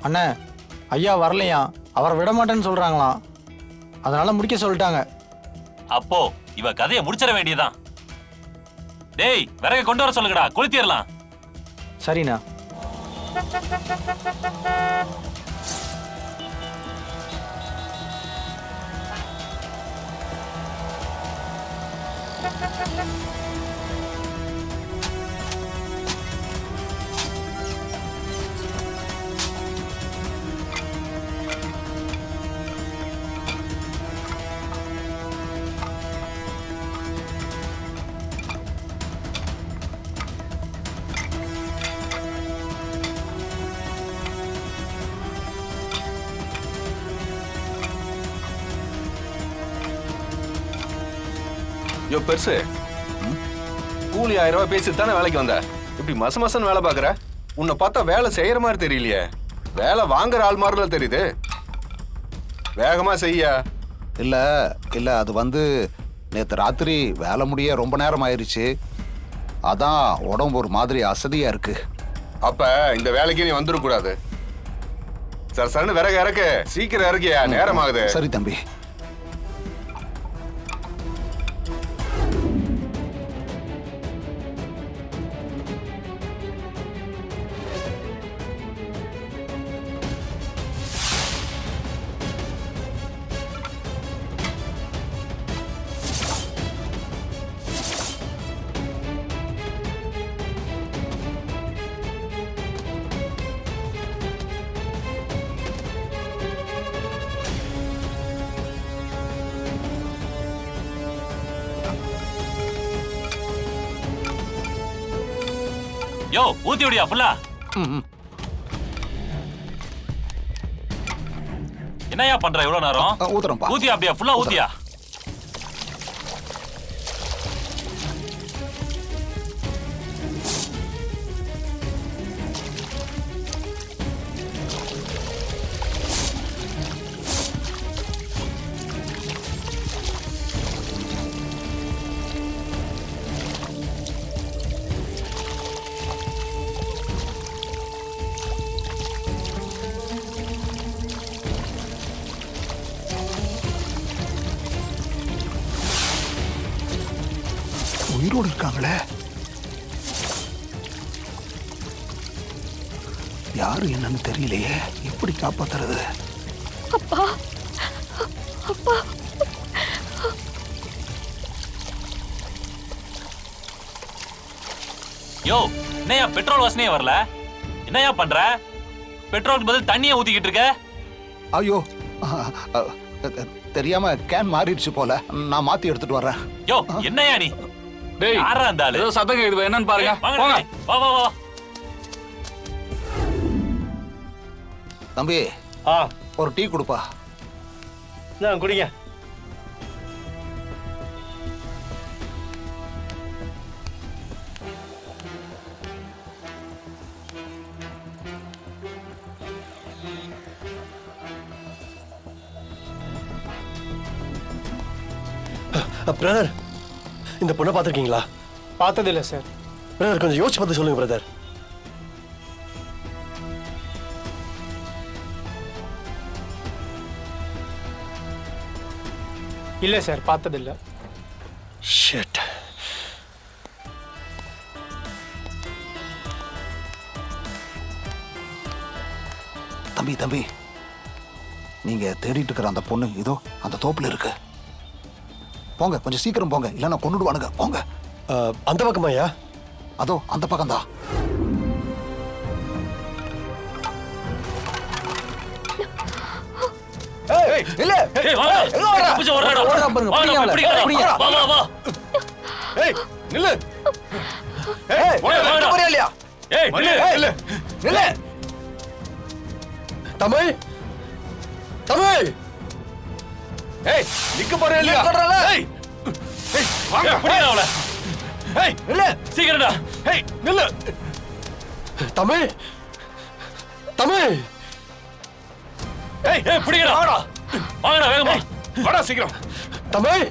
அண்ணே ஐயா வரலையா, அவரை விட மாட்டேன்னு சொல்றாங்களாம். அதனால முடிக்க சொல்லிட்டாங்க. அப்போ இவ கதையை முடிச்சிட வேண்டியதான். டேய் விறகு கொண்டு வர சொல்லுங்கடா, கொளுத்திடலாம். சரிண்ணா. யோ பெருசு, கூலி 1000 ரூபாய் பேசி தானே வேலைக்கு வந்த. இப்படி மசமசன்னு வேலை பாக்குற. உன்னை பார்த்தா வேலை செய்யற மாதிரி தெரியலையே, வேலை வாங்குற ஆள் மாதிரில தெரியுது. வேகமா செய்ய. இல்ல இல்ல அது நேத்து ராத்திரி வேலை முடிய ரொம்ப நேரம் ஆயிருச்சு. அதான் உடம்பு ஒரு மாதிரி அசதியா இருக்கு. அப்ப இந்த வேலைக்கு நீ வந்துடக்கூடாது. சார் சரன்னு விறகு இறக்கு, சீக்கிரம் இறக்கியா, நேரம் ஆகுது. சரி தம்பி. யோ ஊத்தி விடியா ஃபுல்லா. என்னையா பண்ற இவ்வளவு நேரம்? ஊத்துறேன்ப்பா. ஊத்தியா அப்படியா ஃபுல்லா ஊத்தியா? உயிரோடு இருக்காங்களே, யாரு என்னன்னு தெரியலையே, எப்படி காப்பாத்துறது? அப்பா அப்பா யோ என்னையா பெட்ரோல் வாசனையே வரல? என்னையா பண்ற? பெட்ரோலுக்கு பதில் தண்ணியை ஊத்திக்கிட்டு இருக்க. ஐயோ தெரியாம கேன் மாறிடுச்சு போல, நான் மாத்தி எடுத்துட்டு வர்றேன். யோ என்னையா நீ? டேய் யாரா இருந்தாலும் ஏதோ சத்தம் கேக்குது, என்னன்னு பாருங்க. போங்க. வா வா வா. தம்பி ஒரு டீ கொடுப்பா. குடிங்க. பிரதர், இந்த பொண்ணை பார்த்துருக்கீங்களா? பார்த்ததில்லை சார். பிரதர் கொஞ்சம் யோசிச்சு பார்த்து சொல்லுங்க பிரதர். இல்லை சார், பார்த்ததில்லை. ஷிட். தம்பி தம்பி, நீங்க தேடிட்டு இருக்கிற அந்த பொண்ணு இதோ அந்த தோப்புல இருக்கு. போங்க, கொஞ்சம் சீக்கிரம் போங்க, இல்ல நான் கொன்னுடுவானுங்க. போங்க. அந்த பக்கமாயா? அதோ அந்த பக்கம் தான். இல்ல ஏய் வாடா. தப்பிச்சு ஓடுறடா. ஓடுறா பாருங்க. பிடிங்க. வா வா வா. ஏய் நில்லு. வாடா. போறியா இல்லையா? ஏய் நில்லு. நில்லு. இல்ல தமிழ் தமிழ். ஏய் நிக்க போறே இல்லையா? ஏய் ஏய் வாங்க. புடிடா அவளை. ஏய் இல்ல சீக்கிரம்டா. ஏய் நில்லு. தமிழ் தமிழ். ஏய் ஏய் புடிடா. வாங்கடா வேகமா. வாடா சீக்கிரம். தமிழ்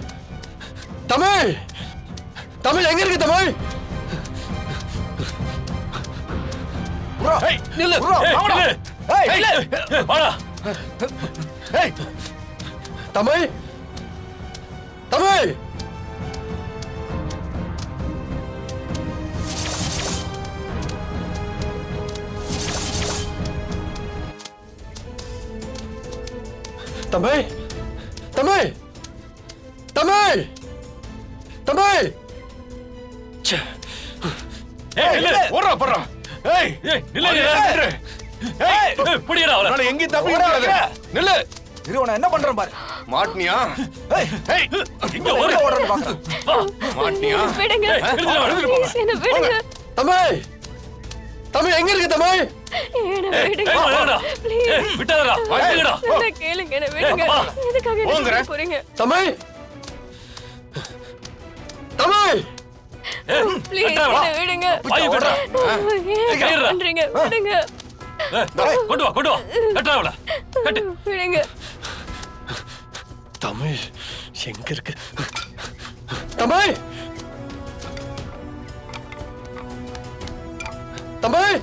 தமிழ் தமிழ் எங்க இருக்கு தமிழ்? ஏய் நில்லு. ஏய் வாடா. நில்லு. வாடா. ஏய் தமிழ் தமிழ் தமிழ் தமிழ் தமிழ் தமிழ் ச்சே. ஏய், நில்லு. ஓடுறா போடுறா. ஏய் ஏய், நில்லு, நில்லு. ஏய், புடிடா அவளை. அவனை எங்கேயும் தப்பி விடாத. நில்லு. இரு உன என்ன பண்றேன் பாரு. மாட்டினியா? ஏய், இங்க ஓடு. வா. மாட்டினியா? விடுங்க எழுந்துரு அவளை. ப்ளீஸ் என்ன விடுங்க தமிழ் தமிழ் எங்க இருக்கு தமிழ்? என்ன ஏய், விடுங்க வாடா. ப்ளீஸ் ஏய், விட்டாதடா. வாங்கிடா. என்ன கேளுங்க என்ன விடுங்க வா. எதுக்காக என்ன போங்கற. பண்ண போறீங்க தமிழ் தமிழ் ப்ளீஸ் விட்டா வா. என்ன விடுங்க வாய் விடுடா. ஏன் கையிடுறா. பண்றீங்க விடுங்க கொண்டு வா, கொண்டு வா. கட்டுடா அவளை. கட்டு. விடுங்க தமிழ் எங்க இருக்கு தமிழ் தமிழ்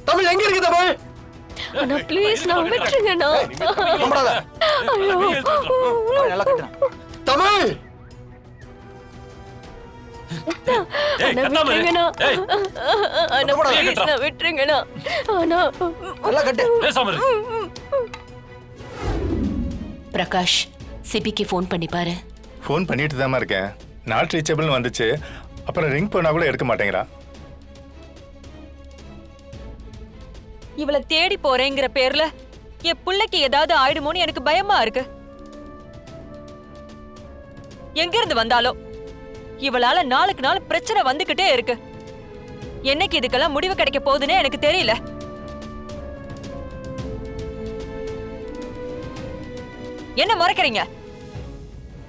தமிழ் எங்க இருக்கு தமிழ்? அண்ணா ப்ளீஸ் நான் விட்டுருங்கண்ணா நம்பாத. ஐயோ நல்லா கட்டுறேன். தமிழ் ஏய், அண்ணா கட்டாம இரு. விட்டுருங்கண்ணா ஏய், அண்ணா போடா, ப்ளீஸ் கட்டுறா. நான் விட்டுருங்கண்ணா அண்ணா நல்லா கட்டு. பேசாம இரு. பிரகாஷ் சிபிக்கு ஃபோன் பண்ணி பாரு. ஃபோன் பண்ணிட்டு தான் இருக்கேன். நாட் ரீச்சபிள்னு வந்துச்சு. அப்புறம் ரிங் பண்ணா கூட எடுக்க மாட்டேங்கிறா. இவளை தேடி போறேங்கிற பேர்ல என் புள்ளைக்கு ஏதாவது ஆயிடுமோன்னு எனக்கு பயமா இருக்கு. எங்க இருந்து வந்தாலோ இவளால நாளுக்கு நாள் பிரச்சனை வந்துகிட்டே இருக்கு. என்னைக்கு இதுக்கெல்லாம் முடிவு கிடைக்க போகுதுன்னே எனக்கு தெரியல. என்ன முறைக்கிறீங்க?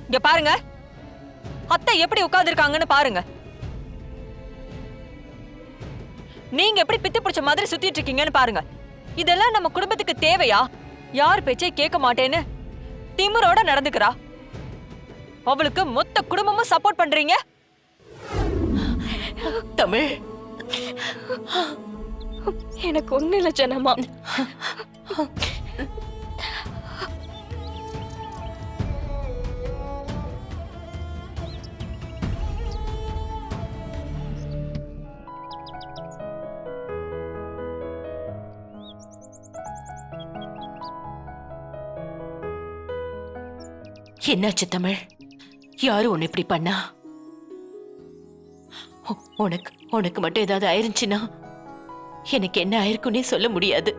இங்க பாருங்க, அத்தை எப்படி உட்கார்ந்துருக்காங்கன்னு பாருங்க. நீங்க எப்படி பித்து பிடிச்ச மாதிரி சுத்திட்டு இருக்கீங்கன்னு பாருங்க. இதெல்லாம் நம்ம குடும்பத்துக்கு தேவையா? யார் பேச்சை கேட்க மாட்டேன்னு திமிரோட நடந்துக்கிறா. அவளுக்கு மொத்த குடும்பமும் சப்போர்ட் பண்றீங்க. தமிழ் எனக்கு ஒண்ணு இல்ல ஜனமா. என்னாச்சு தமிழ்? யாரு உன்னை இப்படி பண்ணா? உனக்கு மட்டும் ஏதாவது ஆயிருந்துச்சுன்னா எனக்கு என்ன ஆயிருக்குன்னே சொல்ல முடியாது.